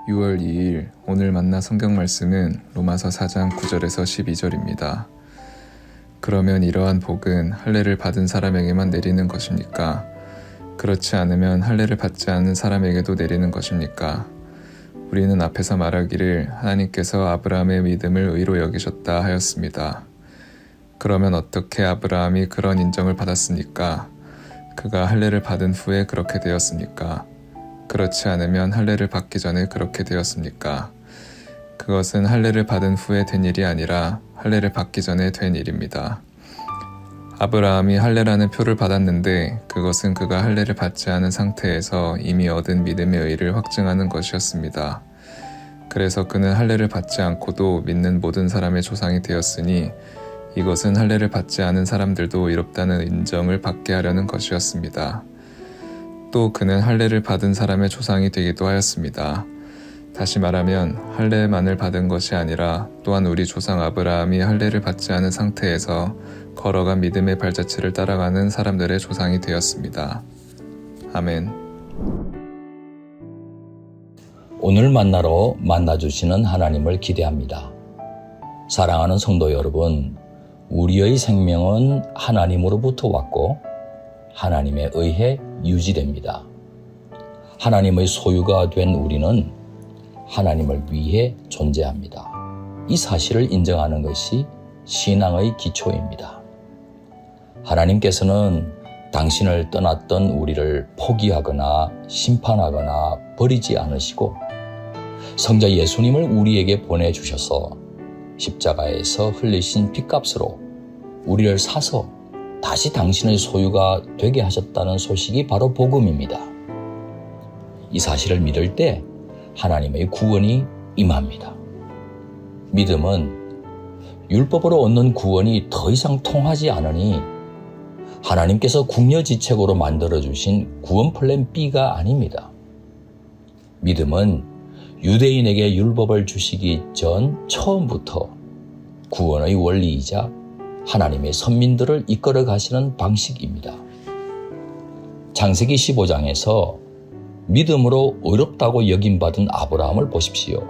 6월 2일 오늘 만나 성경 말씀은 로마서 4장 9절에서 12절입니다. 그러면 이러한 복은 할례를 받은 사람에게만 내리는 것입니까? 그렇지 않으면 할례를 받지 않은 사람에게도 내리는 것입니까? 우리는 앞에서 말하기를 하나님께서 아브라함의 믿음을 의로 여기셨다 하였습니다. 그러면 어떻게 아브라함이 그런 인정을 받았습니까? 그가 할례를 받은 후에 그렇게 되었습니까? 그렇지 않으면 할례를 받기 전에 그렇게 되었습니까? 그것은 할례를 받은 후에 된 일이 아니라 할례를 받기 전에 된 일입니다. 아브라함이 할례라는 표를 받았는데 그것은 그가 할례를 받지 않은 상태에서 이미 얻은 믿음의 의를 확증하는 것이었습니다. 그래서 그는 할례를 받지 않고도 믿는 모든 사람의 조상이 되었으니 이것은 할례를 받지 않은 사람들도 의롭다는 인정을 받게 하려는 것이었습니다. 또 그는 할례를 받은 사람의 조상이 되기도 하였습니다. 다시 말하면 할례만을 받은 것이 아니라 또한 우리 조상 아브라함이 할례를 받지 않은 상태에서 걸어간 믿음의 발자취를 따라가는 사람들의 조상이 되었습니다. 아멘. 오늘 만나러 만나주시는 하나님을 기대합니다. 사랑하는 성도 여러분, 우리의 생명은 하나님으로부터 왔고 하나님에 의해 유지됩니다. 하나님의 소유가 된 우리는 하나님을 위해 존재합니다. 이 사실을 인정하는 것이 신앙의 기초입니다. 하나님께서는 당신을 떠났던 우리를 포기하거나 심판하거나 버리지 않으시고 성자 예수님을 우리에게 보내주셔서 십자가에서 흘리신 핏값으로 우리를 사서 다시 당신의 소유가 되게 하셨다는 소식이 바로 복음입니다. 이 사실을 믿을 때 하나님의 구원이 임합니다. 믿음은 율법으로 얻는 구원이 더 이상 통하지 않으니 하나님께서 궁여지책으로 만들어주신 구원 플랜 B가 아닙니다. 믿음은 유대인에게 율법을 주시기 전 처음부터 구원의 원리이자 하나님의 선민들을 이끌어 가시는 방식입니다. 창세기 15장에서 믿음으로 의롭다고 여김받은 아브라함을 보십시오.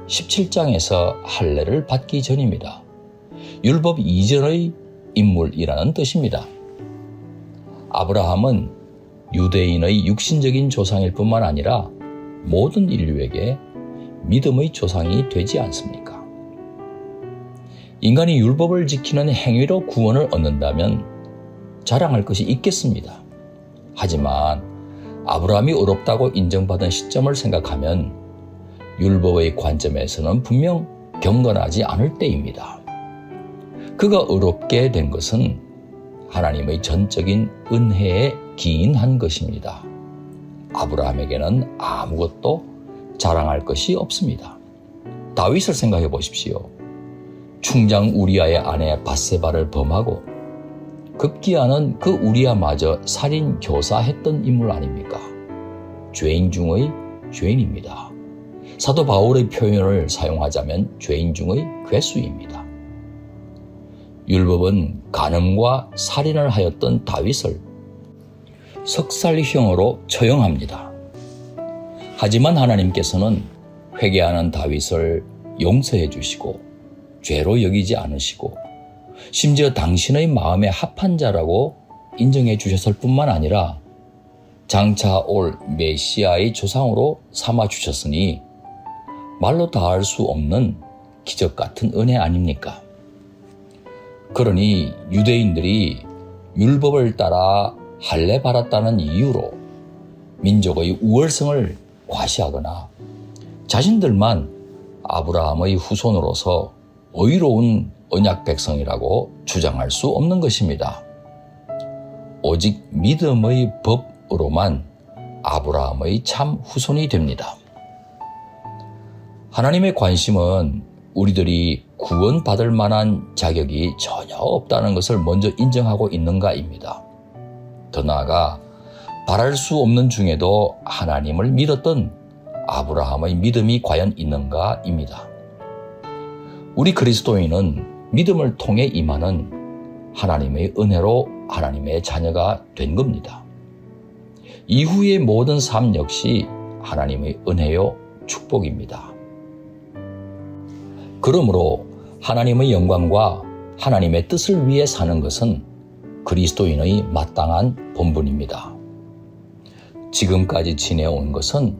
17장에서 할례를 받기 전입니다. 율법 이전의 인물이라는 뜻입니다. 아브라함은 유대인의 육신적인 조상일 뿐만 아니라 모든 인류에게 믿음의 조상이 되지 않습니까? 인간이 율법을 지키는 행위로 구원을 얻는다면 자랑할 것이 있겠습니다. 하지만 아브라함이 의롭다고 인정받은 시점을 생각하면 율법의 관점에서는 분명 경건하지 않을 때입니다. 그가 의롭게 된 것은 하나님의 전적인 은혜에 기인한 것입니다. 아브라함에게는 아무것도 자랑할 것이 없습니다. 다윗을 생각해 보십시오. 충장 우리아의 아내 밧세바를 범하고 급기야는 그 우리아마저 살인 교사했던 인물 아닙니까? 죄인 중의 죄인입니다. 사도 바울의 표현을 사용하자면 죄인 중의 괴수입니다. 율법은 간음과 살인을 하였던 다윗을 석살형으로 처형합니다. 하지만 하나님께서는 회개하는 다윗을 용서해 주시고 죄로 여기지 않으시고 심지어 당신의 마음에 합한 자라고 인정해 주셨을 뿐만 아니라 장차 올 메시아의 조상으로 삼아 주셨으니 말로 다할 수 없는 기적 같은 은혜 아닙니까? 그러니 유대인들이 율법을 따라 할례 받았다는 이유로 민족의 우월성을 과시하거나 자신들만 아브라함의 후손으로서 의로운 언약 백성이라고 주장할 수 없는 것입니다. 오직 믿음의 법으로만 아브라함의 참 후손이 됩니다. 하나님의 관심은 우리들이 구원받을 만한 자격이 전혀 없다는 것을 먼저 인정하고 있는가입니다. 더 나아가 바랄 수 없는 중에도 하나님을 믿었던 아브라함의 믿음이 과연 있는가입니다. 우리 그리스도인은 믿음을 통해 임하는 하나님의 은혜로 하나님의 자녀가 된 겁니다. 이후의 모든 삶 역시 하나님의 은혜요 축복입니다. 그러므로 하나님의 영광과 하나님의 뜻을 위해 사는 것은 그리스도인의 마땅한 본분입니다. 지금까지 지내온 것은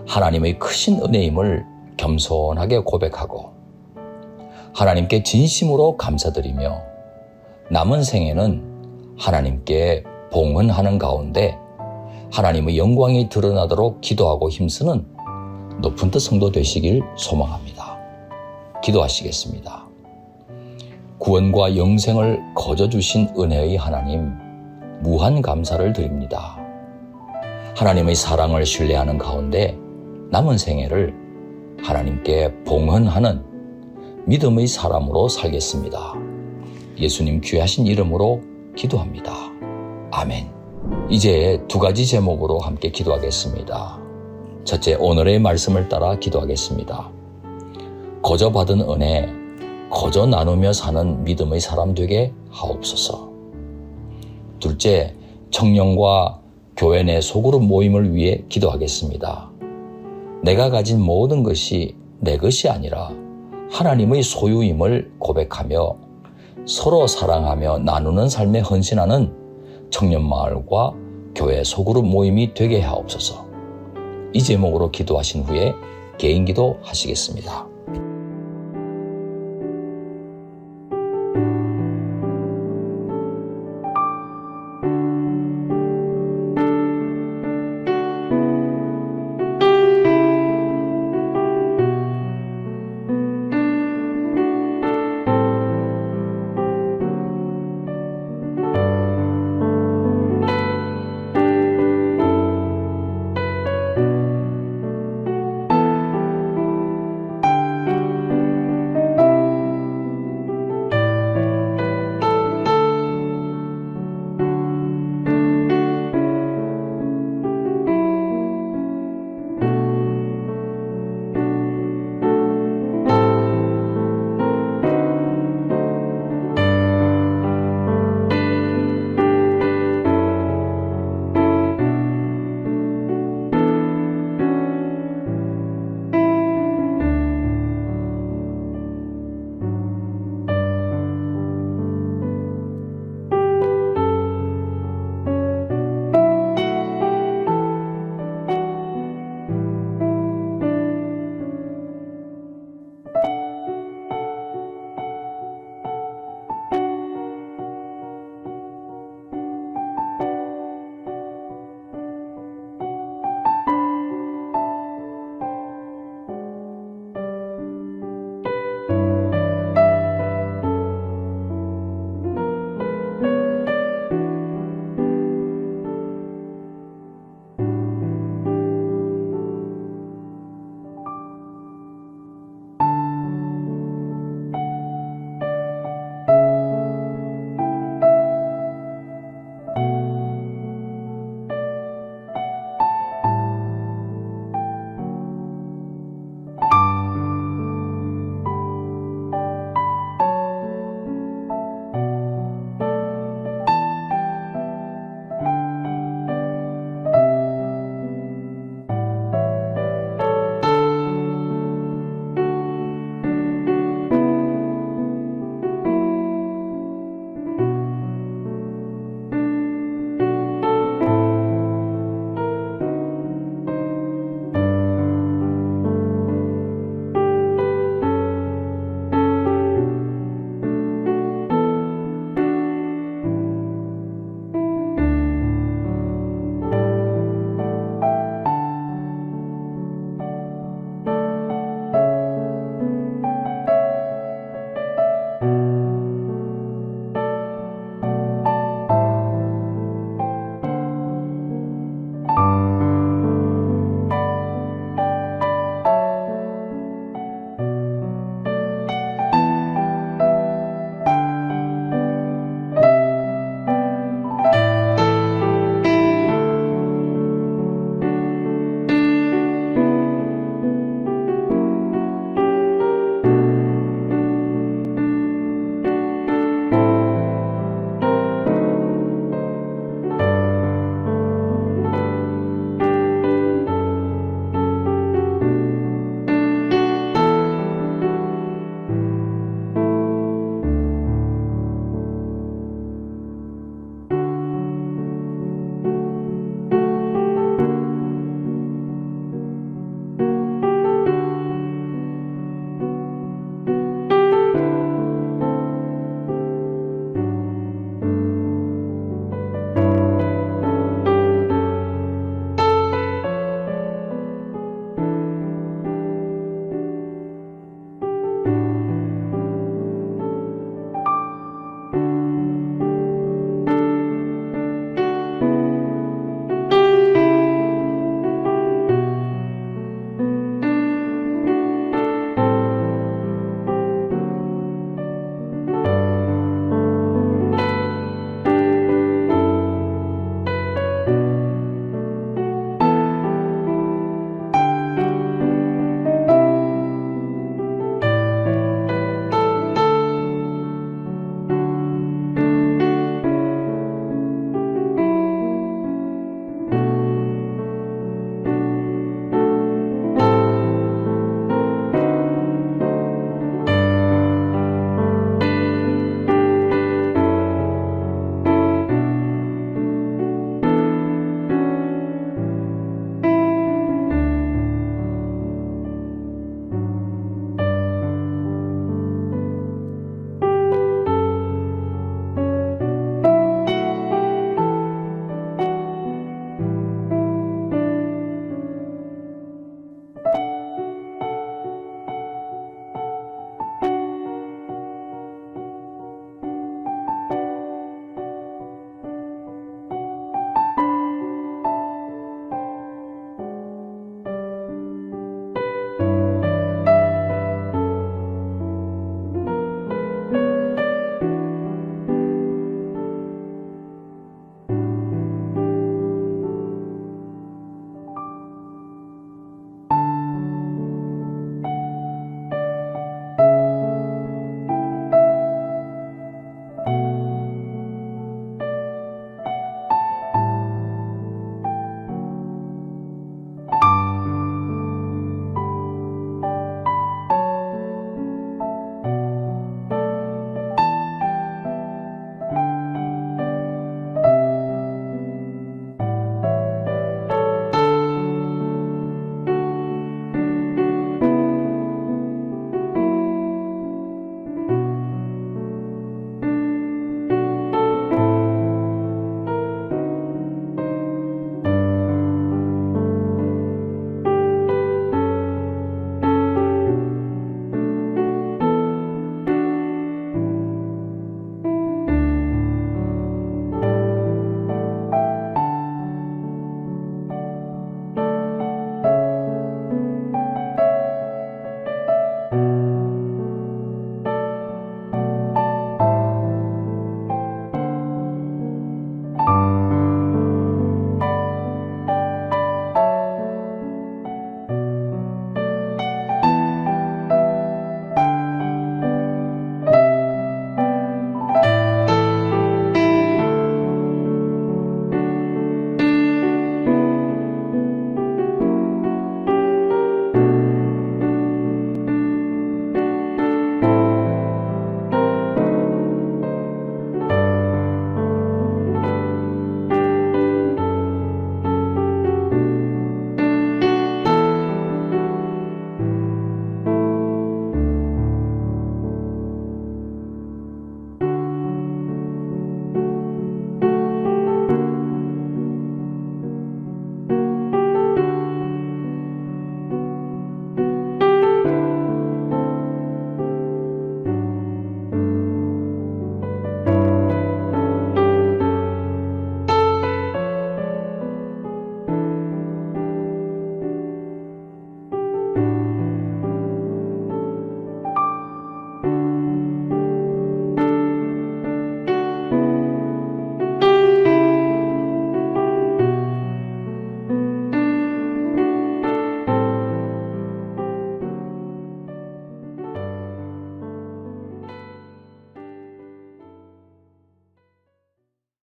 하나님의 크신 은혜임을 겸손하게 고백하고 하나님께 진심으로 감사드리며 남은 생에는 하나님께 봉헌하는 가운데 하나님의 영광이 드러나도록 기도하고 힘쓰는 높은 뜻 성도 되시길 소망합니다. 기도하시겠습니다. 구원과 영생을 거저 주신 은혜의 하나님, 무한 감사를 드립니다. 하나님의 사랑을 신뢰하는 가운데 남은 생애를 하나님께 봉헌하는 믿음의 사람으로 살겠습니다. 예수님 귀하신 이름으로 기도합니다. 아멘. 이제 두 가지 제목으로 함께 기도하겠습니다. 첫째, 오늘의 말씀을 따라 기도하겠습니다. 거저 받은 은혜, 거저 나누며 사는 믿음의 사람 되게 하옵소서. 둘째, 청년과 교회 내 소그룹 모임을 위해 기도하겠습니다. 내가 가진 모든 것이 내 것이 아니라 하나님의 소유임을 고백하며 서로 사랑하며 나누는 삶에 헌신하는 청년마을과 교회 소그룹 모임이 되게 하옵소서. 이 제목으로 기도하신 후에 개인 기도 하시겠습니다.